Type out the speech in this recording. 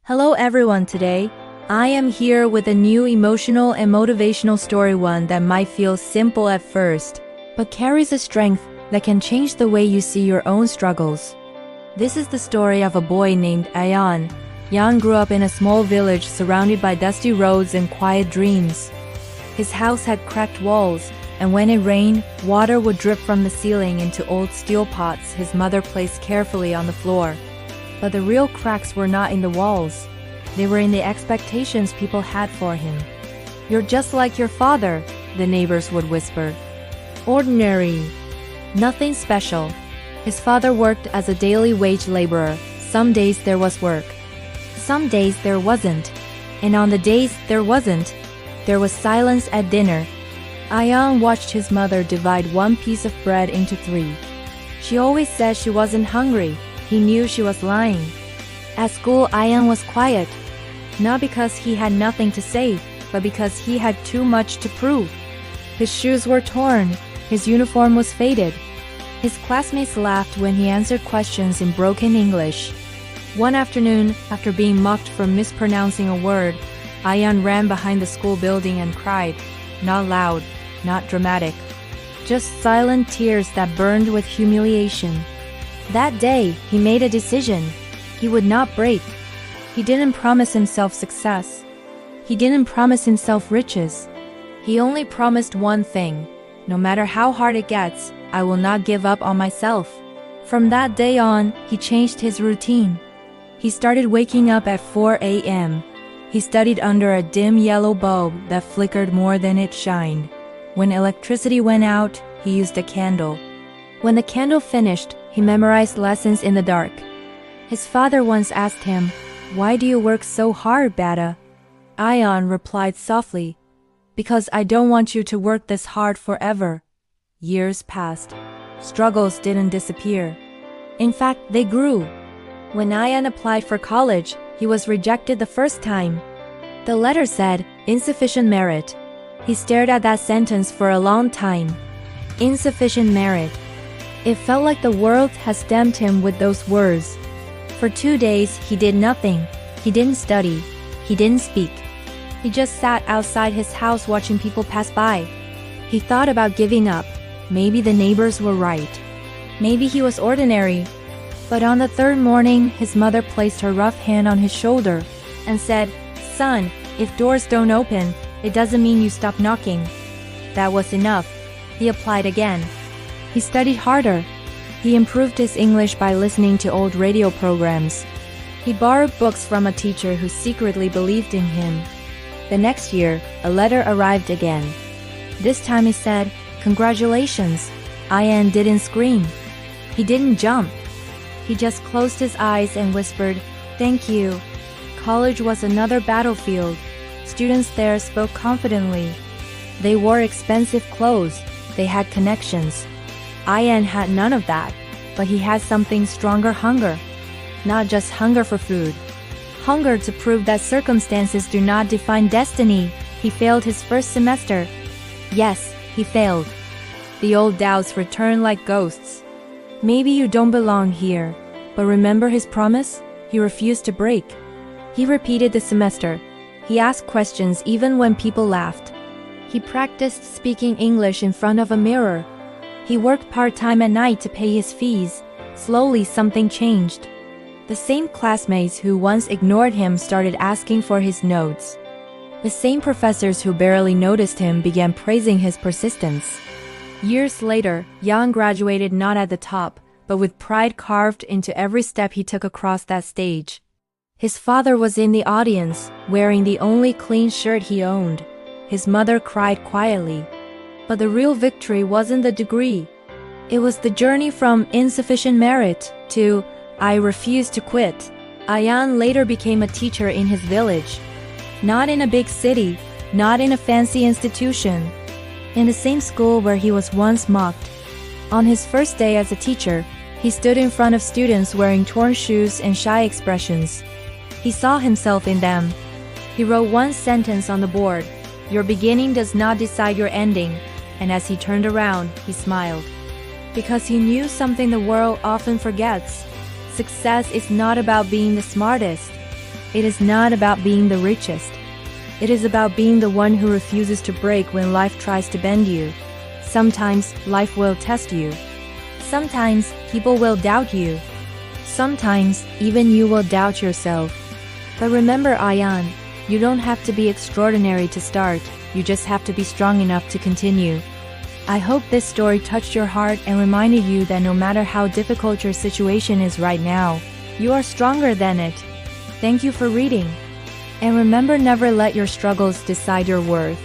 Hello everyone, today I am here with a new emotional and motivational story, one that might feel simple at first, but carries a strength that can change the way you see your own struggles. This is the story of a boy named Ayaan. Ayaan grew up in a small village surrounded by dusty roads and quiet dreams. His house had cracked walls, and when it rained, water would drip from the ceiling into old steel pots his mother placed carefully on the floor. But the real cracks were not in the walls. They were in the expectations people had for him. "You're just like your father," the neighbors would whisper. "Ordinary. Nothing special." His father worked as a daily wage laborer. Some days there was work. Some days there wasn't. And on the days there wasn't, there was silence at dinner. Ayaan watched his mother divide one piece of bread into three. She always said she wasn't hungry. He knew she was lying. At school, Ayaan was quiet, not because he had nothing to say, but because he had too much to prove. His shoes were torn, his uniform was faded. His classmates laughed when he answered questions in broken English. One afternoon, after being mocked for mispronouncing a word, Ayaan ran behind the school building and cried, not loud, not dramatic, just silent tears that burned with humiliation. That day, he made a decision. He would not break. He didn't promise himself success. He didn't promise himself riches. He only promised one thing: no matter how hard it gets, I will not give up on myself. From that day on, he changed his routine. He started waking up at 4 a.m. He studied under a dim yellow bulb that flickered more than it shined. When electricity went out, he used a candle. When the candle finished, he memorized lessons in the dark. His father once asked him, "Why do you work so hard, Bada?" Ayaan replied softly, "Because I don't want you to work this hard forever." Years passed. Struggles didn't disappear. In fact, they grew. When Ayaan applied for college, he was rejected the first time. The letter said, "Insufficient merit." He stared at that sentence for a long time. Insufficient merit. It felt like the world had stamped him with those words. For 2 days, he did nothing. He didn't study. He didn't speak. He just sat outside his house watching people pass by. He thought about giving up. Maybe the neighbors were right. Maybe he was ordinary. But on the third morning, his mother placed her rough hand on his shoulder and said, "Son, if doors don't open, it doesn't mean you stop knocking." That was enough. He applied again. He studied harder. He improved his English by listening to old radio programs. He borrowed books from a teacher who secretly believed in him. The next year, a letter arrived again. This time he said, "Congratulations." Ayaan didn't scream. He didn't jump. He just closed his eyes and whispered, "Thank you." College was another battlefield. Students there spoke confidently. They wore expensive clothes. They had connections. Ayaan had none of that, but he had something stronger: hunger. Not just hunger for food. Hunger to prove that circumstances do not define destiny. He failed his first semester. Yes, he failed. The old doubts returned like ghosts. Maybe you don't belong here. But remember his promise? He refused to break. He repeated the semester. He asked questions even when people laughed. He practiced speaking English in front of a mirror. He worked part-time at night to pay his fees. Slowly, something changed. The same classmates who once ignored him started asking for his notes. The same professors who barely noticed him began praising his persistence. Years later, Ayaan graduated not at the top, but with pride carved into every step he took across that stage. His father was in the audience, wearing the only clean shirt he owned. His mother cried quietly. But the real victory wasn't the degree. It was the journey from insufficient merit to "I refuse to quit." Ayaan later became a teacher in his village. Not in a big city, not in a fancy institution. In the same school where he was once mocked. On his first day as a teacher, he stood in front of students wearing torn shoes and shy expressions. He saw himself in them. He wrote one sentence on the board: "Your beginning does not decide your ending." And as he turned around, he smiled. Because he knew something the world often forgets. Success is not about being the smartest. It is not about being the richest. It is about being the one who refuses to break when life tries to bend you. Sometimes life will test you. Sometimes people will doubt you. Sometimes even you will doubt yourself. But remember, Ayaan, you don't have to be extraordinary to start, you just have to be strong enough to continue. I hope this story touched your heart and reminded you that no matter how difficult your situation is right now, you are stronger than it. Thank you for reading. And remember, never let your struggles decide your worth.